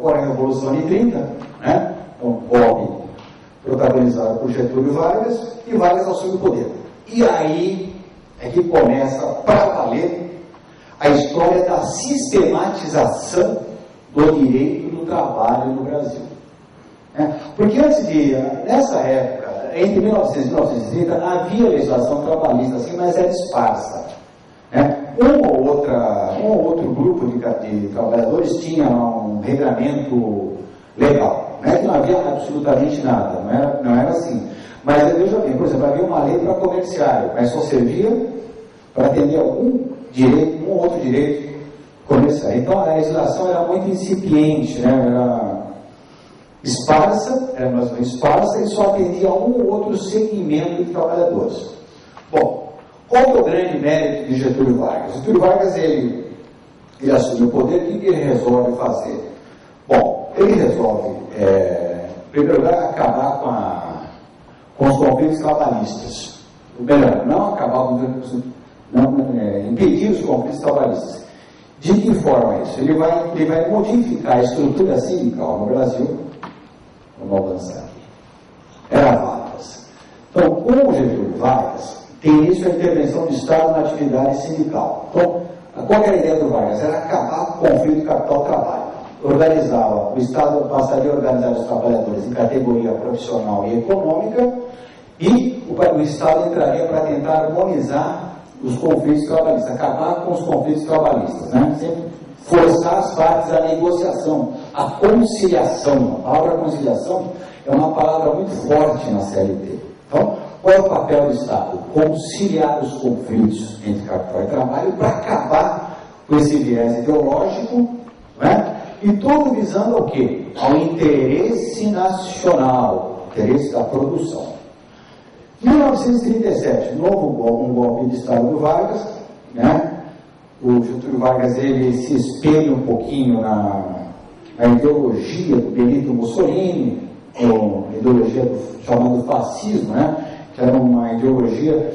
Fora a Revolução de 30, né? Um golpe protagonizado por Getúlio Vargas, e Vargas assume o poder. E aí é que começa, para valer, a história da sistematização do direito do trabalho no Brasil. Porque nessa época, entre 1900 e 1930, havia legislação trabalhista, assim, mas era esparsa. Um ou outro grupo de trabalhadores tinha um regramento legal. Não é que não havia absolutamente nada, não era assim. Mas veja bem, por exemplo, havia uma lei para comerciário, mas só servia para atender algum direito, um outro direito comercial. Então a legislação era muito incipiente, era esparsa, era mais ou menos esparsa, e só atendia a um ou outro segmento de trabalhadores. Bom, qual é o grande mérito de Getúlio Vargas? Getúlio Vargas, ele assume o poder, o que ele resolve fazer? Bom, ele resolve, em primeiro lugar, acabar com os conflitos trabalhistas. Ou melhor, não acabar impedir os conflitos trabalhistas. De que forma isso? Ele vai modificar a estrutura sindical no Brasil. Vamos avançar aqui. Era Vargas. Então, com o Getúlio Vargas, tem início a intervenção do Estado na atividade sindical. Então, qual era a ideia do Vargas? Era acabar com o conflito capital-trabalho. O Estado passaria a organizar os trabalhadores em categoria profissional e econômica, e o Estado entraria para tentar harmonizar os conflitos trabalhistas, acabar com os conflitos trabalhistas, sempre forçar as partes à negociação, à conciliação. A palavra conciliação é uma palavra muito forte na CLT. Então, qual é o papel do Estado? Conciliar os conflitos entre capital e trabalho para acabar com esse viés ideológico, e todo visando ao quê? Ao interesse nacional, interesse da produção. Em 1937, um golpe de Estado do Vargas, o Getúlio Vargas ele se espelha um pouquinho na ideologia do Benito Mussolini, a ideologia chamada fascismo, que era uma ideologia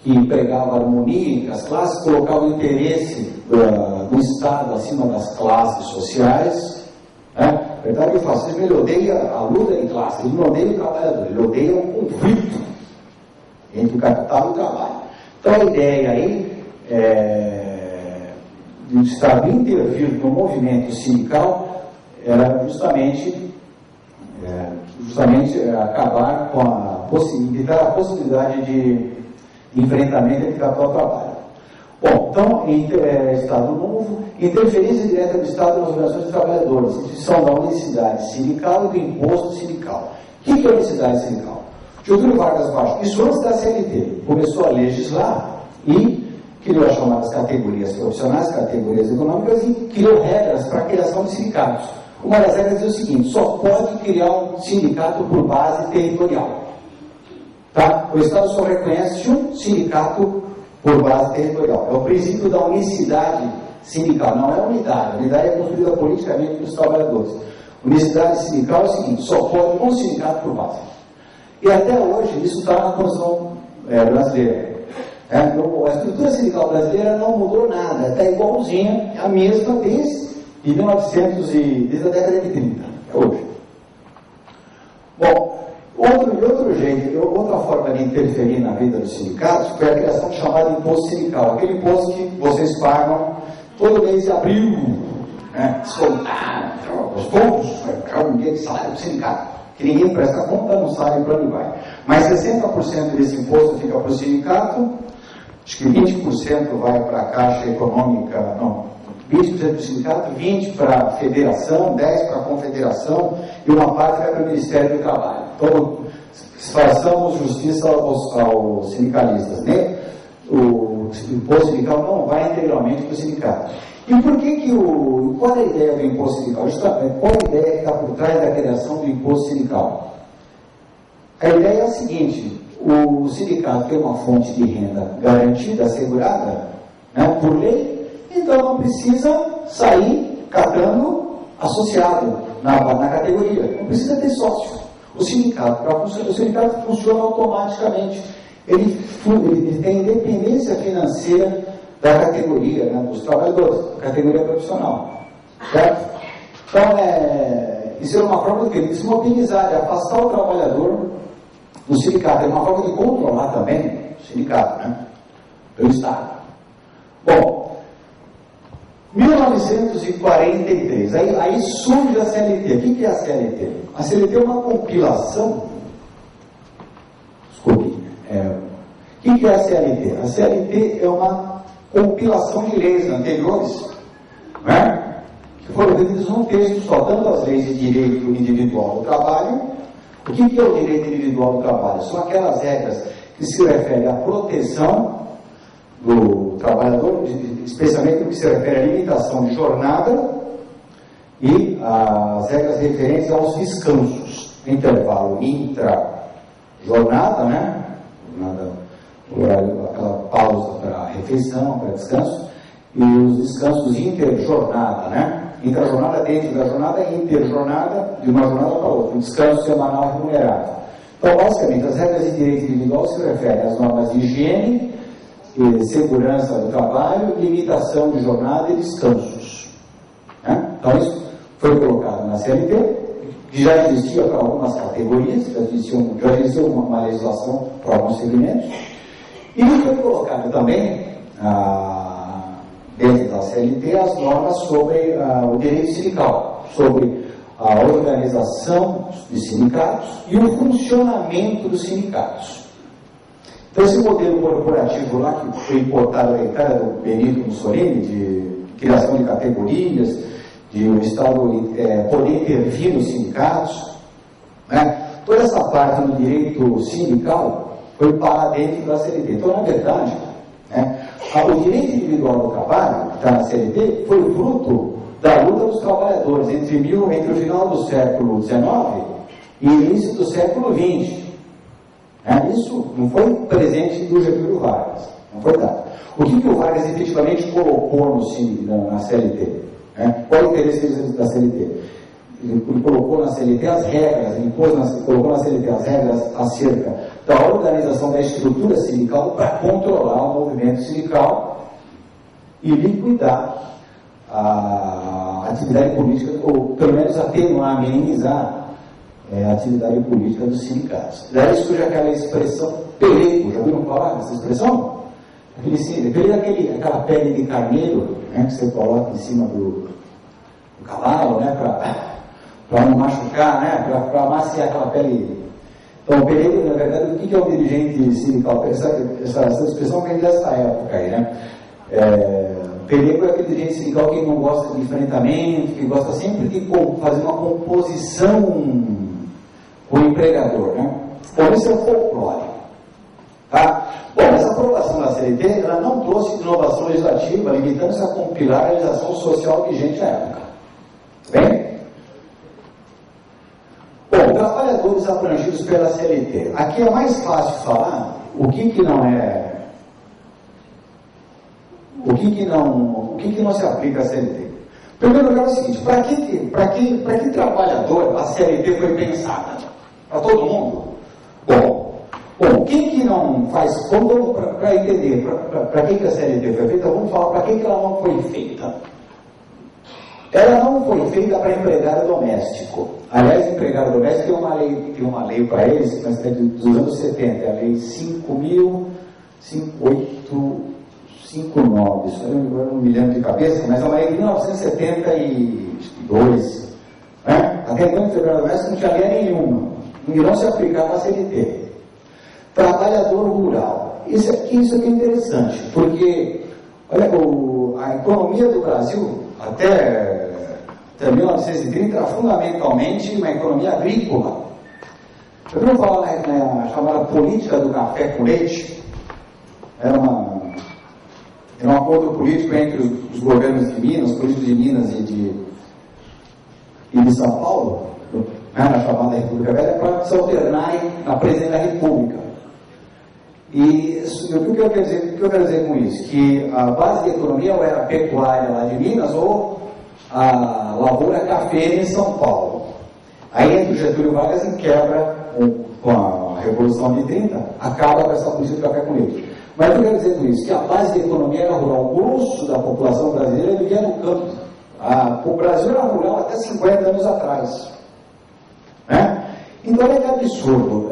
que empregava harmonia entre as classes, colocava o interesse do Estado acima das classes sociais. Na verdade, o fascismo ele odeia a luta de classe, ele não odeia o trabalhador, ele odeia o conflito entre o capital e o trabalho. Então a ideia aí de Estado intervir no movimento sindical era justamente acabar com evitar a possibilidade de enfrentamento entre capital e trabalho. Bom, então, Estado Novo, interferência direta do Estado nas organizações de trabalhadores, instituição da unicidade sindical e do imposto sindical. O que é a unicidade sindical? Getúlio Vargas Baixo, isso antes da CLT, começou a legislar e criou as chamadas categorias profissionais, categorias econômicas, e criou regras para a criação de sindicatos. Uma das regras é o seguinte: só pode criar um sindicato por base territorial. O Estado só reconhece um sindicato por base territorial. É o princípio da unicidade sindical, não é unidade. A unidade é construída politicamente pelos trabalhadores. Unicidade sindical é o seguinte: só pode um sindicato por base. E até hoje isso está na Constituição brasileira. A estrutura sindical brasileira não mudou nada, está igualzinha, a mesma desde a década de 30, até hoje. Bom, outra forma de interferir na vida dos sindicatos foi a criação do chamado imposto sindical, aquele imposto que vocês pagam todo mês de abril, descontar os pontos, um dia de salário do sindicato, que ninguém presta conta, não sabe para onde vai. Mas 60% desse imposto fica para o sindicato, acho que 20% vai para a Caixa Econômica, 20% do sindicato, 20% para a federação, 10% para a confederação e uma parte vai para o Ministério do Trabalho. Então, façamos justiça aos sindicalistas, O imposto sindical não vai integralmente para o sindicato. E por que qual é a ideia do imposto sindical? Qual é a ideia que está por trás da criação do imposto sindical? A ideia é a seguinte: o sindicato tem uma fonte de renda garantida, assegurada, por lei, então não precisa sair catando associado na categoria, não precisa ter sócio. O sindicato funciona automaticamente, ele tem independência financeira da categoria, dos trabalhadores, da categoria profissional, certo? Então, isso é uma forma de se mobilizar, de afastar o trabalhador do sindicato. É uma forma de controlar também o sindicato, né? Pelo Estado. Bom, 1943, aí surge a CLT. O que é a CLT? A CLT é uma compilação. Desculpe. O que é a CLT? A CLT é uma compilação de leis anteriores, né? Que foram divididas num texto só, tanto as leis de direito individual do trabalho. O que é o direito individual do trabalho? São aquelas regras que se referem à proteção do trabalhador, especialmente no que se refere à limitação de jornada e as regras referentes aos descansos, intervalo intra-jornada, né? Aquela pausa para refeição, para descanso, e os descansos interjornada, né? Intrajornada dentro da jornada e interjornada de uma jornada para outra, um descanso semanal remunerado. Então, basicamente, as regras de direito individual se referem às normas de higiene, segurança do trabalho, limitação de jornada e descansos. Né? Então, isso foi colocado na CLT, que já existia para algumas categorias, já existia uma legislação para alguns segmentos, e foi colocado também dentro da CLT as normas sobre o direito sindical, sobre a organização de sindicatos e o funcionamento dos sindicatos. Então, esse modelo corporativo lá, que foi importado da Itália do Benito Mussolini, de criação de categorias, de o Estado poder intervir nos sindicatos, né? Toda essa parte do direito sindical foi para dentro da CLT. Então, na verdade, né, o direito individual do trabalho, que está na CLT, foi fruto da luta dos trabalhadores entre o final do século XIX e início do século XX. Isso não foi presente do Getúlio Vargas, não foi dado. O que o Vargas efetivamente colocou na CLT? Qual é o interesse da CLT? Ele colocou na CLT as regras, colocou na CLT as regras acerca da organização da estrutura sindical para controlar o movimento sindical e liquidar a atividade política, ou pelo menos atenuar, minimizar a atividade política dos sindicatos. Daí surge aquela expressão pelego, já ouviram falar dessa expressão? Pelego é aquela pele de carneiro, né, que você coloca em cima do cavalo, né, para não machucar, né, para amaciar aquela pele. Então, o pelego, na verdade, o que é um dirigente sindical? Essa expressão vem dessa época aí, né? Pelego é aquele dirigente sindical que não gosta de enfrentamento, que gosta sempre de fazer uma composição com o empregador, né? Bom, isso é o folclore. Tá? Bom, essa aprovação da CLT, ela não trouxe inovação legislativa, limitando-se a compilar a legislação social vigente à época. Bem? Bom, trabalhadores abrangidos pela CLT. Aqui é mais fácil falar o que não se aplica à CLT. Em primeiro lugar é o seguinte, para que trabalhador a CLT foi pensada? Para todo mundo? Bom, quem que não faz, para entender para que a CLT foi feita, vamos falar para que ela não foi feita. Ela não foi feita para empregado doméstico. Aliás, empregado doméstico tem uma lei para eles, mas é dos anos 70, é a lei 5.859, isso eu não me lembro de cabeça, mas é uma lei de 1972. Né? Até então, empregado doméstico não tinha lei nenhuma, e não se aplicava a CLT. Trabalhador rural. Isso aqui é interessante, porque, olha, a economia do Brasil, até 1930, era fundamentalmente uma economia agrícola. Eu não falar na chamada política do café com leite. Era um acordo político entre os governos de Minas, os políticos de Minas e de São Paulo, na chamada República Velha, para se alternarem na presidência da República. E o que eu quero dizer com isso? Que a base da economia ou era a pecuária lá de Minas ou a lavoura café em São Paulo. Aí entra o Getúlio Vargas e quebra, com a Revolução de 30, acaba com essa política do café com leite. Mas eu quero dizer com isso, que a base da economia era rural. O grosso da população brasileira vivia no campo, O Brasil era rural até 50 anos atrás. Né? Então é que absurdo.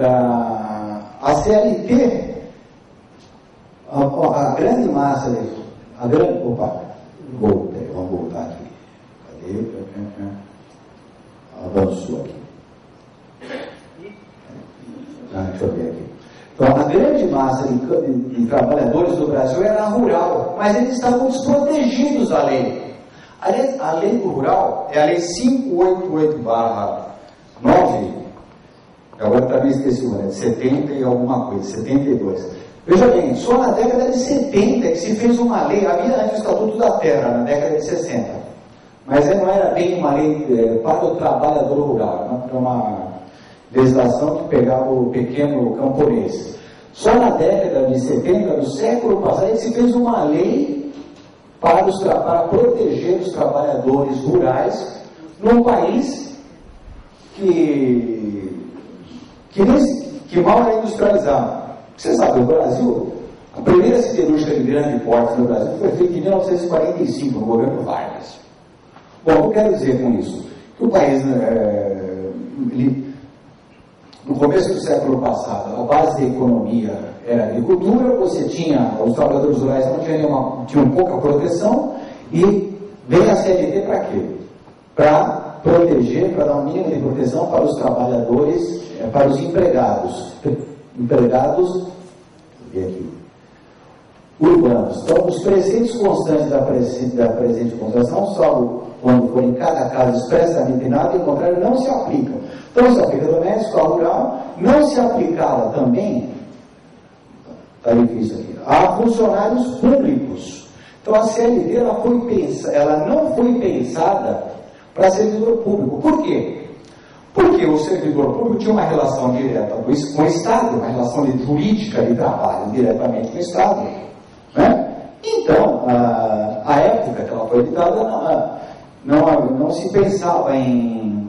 A CLT, a grande massa, vamos voltar aqui. Cadê? Avançou aqui. Deixa eu ver aqui. Então, a grande massa de trabalhadores do Brasil era rural, mas eles estavam desprotegidos da lei. A lei do rural é a lei 588/9, agora também esqueci o ano, de 70 e alguma coisa, 72. Veja bem, só na década de 70 que se fez uma lei, havia antes o Estatuto da Terra, na década de 60, mas não era bem uma lei para o trabalhador rural, era uma legislação que pegava o pequeno camponês. Só na década de 70 do século passado se fez uma lei para proteger os trabalhadores rurais num país que mal era industrializado. Você sabe, o Brasil, a primeira siderúrgica de grande porte no Brasil foi feita em 1945, no governo Vargas. Bom, eu quero dizer com isso que o país, no começo do século passado, a base da economia era a agricultura, você tinha, os trabalhadores rurais não tinham pouca proteção, e veio a CLT para quê? Para proteger, para dar um mínimo de proteção para os trabalhadores, para os empregados urbanos. Então, os preceitos constantes da presente Constituição, salvo quando for em cada caso expressamente nada, e ao contrário, não se aplicam. Então, se aplica doméstico, a rural, não se aplicava também, está difícil aqui, a funcionários públicos. Então, a CLT ela não foi pensada para servidor público. Por quê? Porque o servidor público tinha uma relação direta com o Estado, uma relação jurídica de trabalho diretamente com o Estado. Né? Então, a época que ela foi editada, não se pensava em...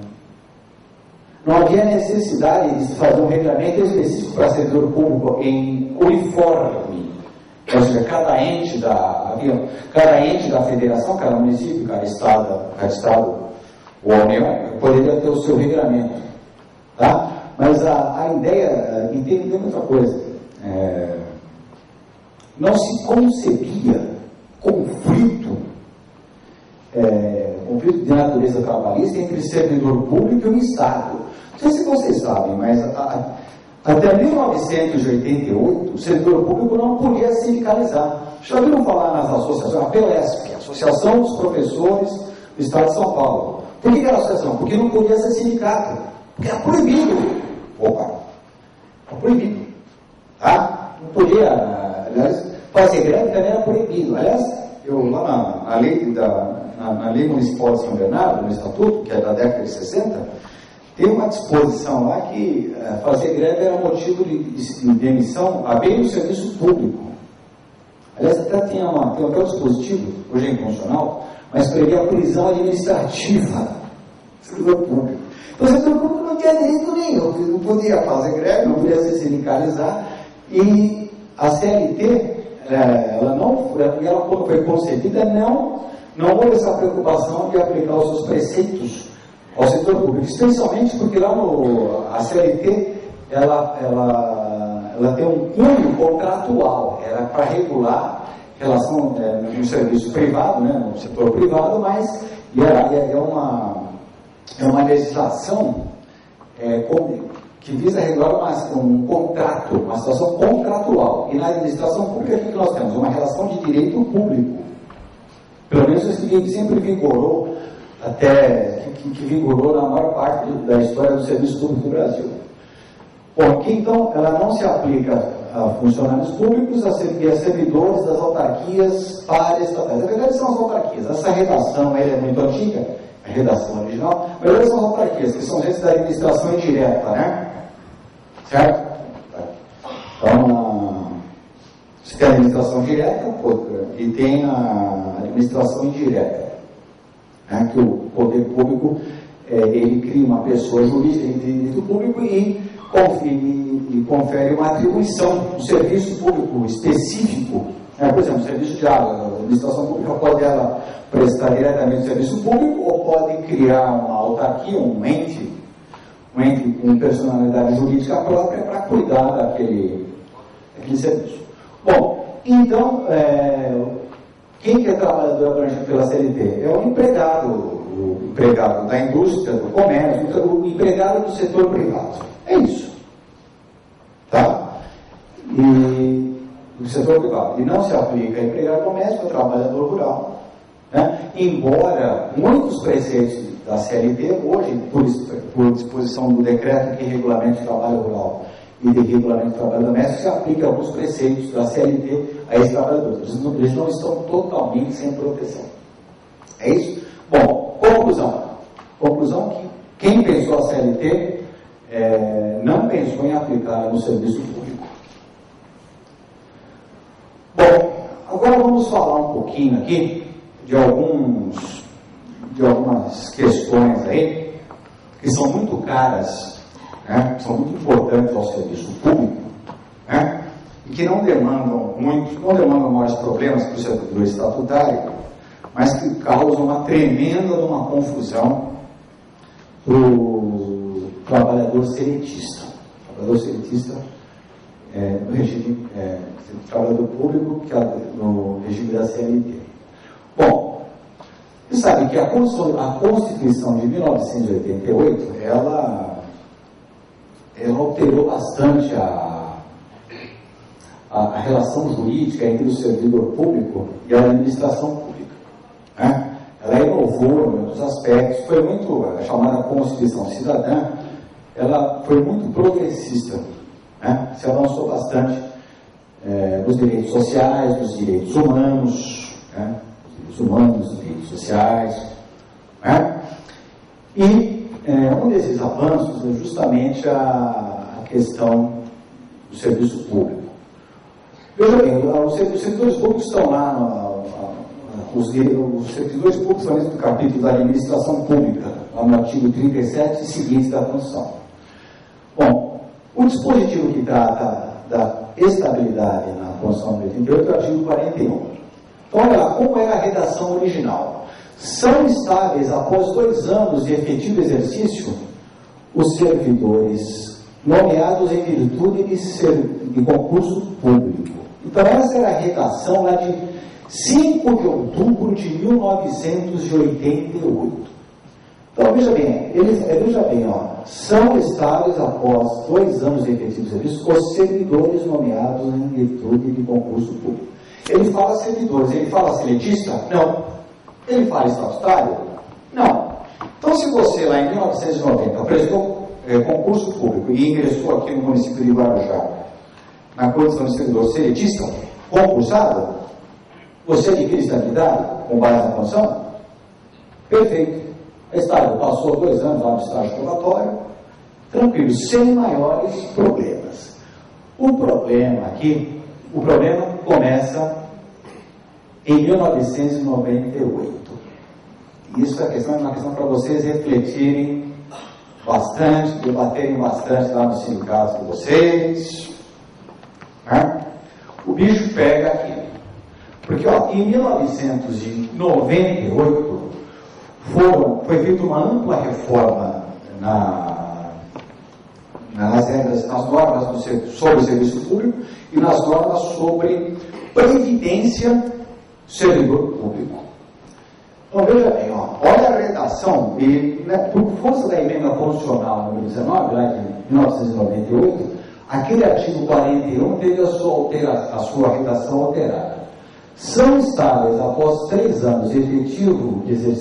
Não havia necessidade de fazer um regulamento específico para servidor público em uniforme. Ou seja, cada ente da federação, cada município, cada estado ou a União, poderia ter o seu regulamento. Tá? Mas a ideia, tem outra coisa. Não se concebia conflito de natureza trabalhista entre servidor público e o Estado. Não sei se vocês sabem, mas até 1988 o servidor público não podia sindicalizar. Já ouviram falar nas associações, a POSP, a Associação dos Professores do Estado de São Paulo. Por que era associação? Porque não podia ser sindicato. Porque era proibido. Era proibido. Tá? Não podia, aliás, fazer greve também era proibido. Aliás, eu lá na lei municipal de São Bernardo, no Estatuto, que é da década de 60, tem uma disposição lá que fazer greve era motivo de demissão a bem do serviço público. Aliás, até tem até um dispositivo, hoje é inconstitucional, mas previa a prisão administrativa do servidor público. Então, o servidor público não tinha direito nenhum, não podia fazer greve, não podia se sindicalizar, e a CLT, ela quando foi concebida, não houve essa preocupação de aplicar os seus preceitos ao setor público, especialmente porque lá a CLT, ela tem um cunho contratual, era para regular relação no serviço privado, né, no setor privado, mas é uma legislação que visa regular um contrato, uma situação contratual. E na administração pública, o que nós temos? Uma relação de direito público. Pelo menos isso que sempre vigorou, que vigorou na maior parte da história do serviço público do Brasil. Porque, então, ela não se aplica a funcionários públicos e a servidores das autarquias paraestatais. Na verdade, são as autarquias. Essa redação é muito antiga, a redação original, mas elas são as autarquias, que são agentes da administração indireta, né? Certo? Então, você tem a administração direta e tem a administração indireta, né? Que o poder público, ele cria uma pessoa jurídica de direito público e confere uma atribuição, um serviço público específico Por exemplo, o serviço de água, a administração pública pode ela prestar diretamente o serviço público ou pode criar uma autarquia, um ente com personalidade jurídica própria para cuidar daquele serviço. Bom, então, quem que é trabalhador abrangido pela CLT? É o empregado da indústria, do comércio, o empregado do setor privado. É isso. Tá? E do setor privado. E não se aplica a empregado doméstico, a trabalhador rural. Né? Embora muitos preceitos da CLT, hoje, por disposição do decreto que regulamenta o trabalho rural e de regulamento do trabalho doméstico, se aplica alguns preceitos da CLT a esses trabalhadores. Eles não estão totalmente sem proteção. É isso? Bom, conclusão. Conclusão que quem pensou a CLT não pensou em aplicá-la no serviço público. Bom, agora vamos falar um pouquinho aqui de algumas questões aí que são muito caras, né, são muito importantes ao serviço público, né, e que não demandam maiores problemas para o servidor estatutário, mas que causam uma tremenda confusão para o trabalhador seletista. O trabalhador seletista no regime trabalhador público, que é no regime da CLT. Bom, você sabe que a Constituição de 1988, ela alterou bastante a relação jurídica entre o servidor público e a administração pública. Né? Ela inovou em muitos aspectos, foi muito, a chamada Constituição Cidadã, ela foi muito progressista, né? Se avançou bastante nos direitos sociais, nos direitos humanos, né? Os direitos sociais, né? E um desses avanços é justamente a questão do serviço público. Veja bem, os servidores públicos estão lá, os servidores públicos estão dentro do capítulo da administração pública, lá no artigo 37 e seguintes da Constituição. Bom, o dispositivo que trata da estabilidade na Constituição de 88 é o artigo 41. Então, olha lá, como era a redação original? São estáveis após 2 anos de efetivo exercício os servidores nomeados em virtude de concurso público. Então, essa era a redação lá de 5 de outubro de 1988. Então, veja bem, são estáveis após 2 anos de efetivo serviço os servidores nomeados em virtude de concurso público. Ele fala servidores, ele fala seletista? Não. Ele fala estatutário? Não. Então, se você lá em 1990 prestou concurso público e ingressou aqui no município de Guarujá na condição de servidor seletista, concursado, você adquire estabilidade com base na condição? Perfeito. Estágio, passou 2 anos lá no estágio probatório, tranquilo, sem maiores problemas. O problema começa em 1998. Isso é uma questão para vocês refletirem bastante, debaterem bastante lá nos sindicatos de vocês. Né? O bicho pega aqui. Porque em 1998 foi feita uma ampla reforma nas regras, nas normas sobre o serviço público e nas normas sobre previdência do servidor público. Então, veja bem, olha a redação, e por força da emenda constitucional número 19, lá de 1998, aquele artigo 41 teve a sua redação alterada. São estáveis após 3 anos efetivo de exercício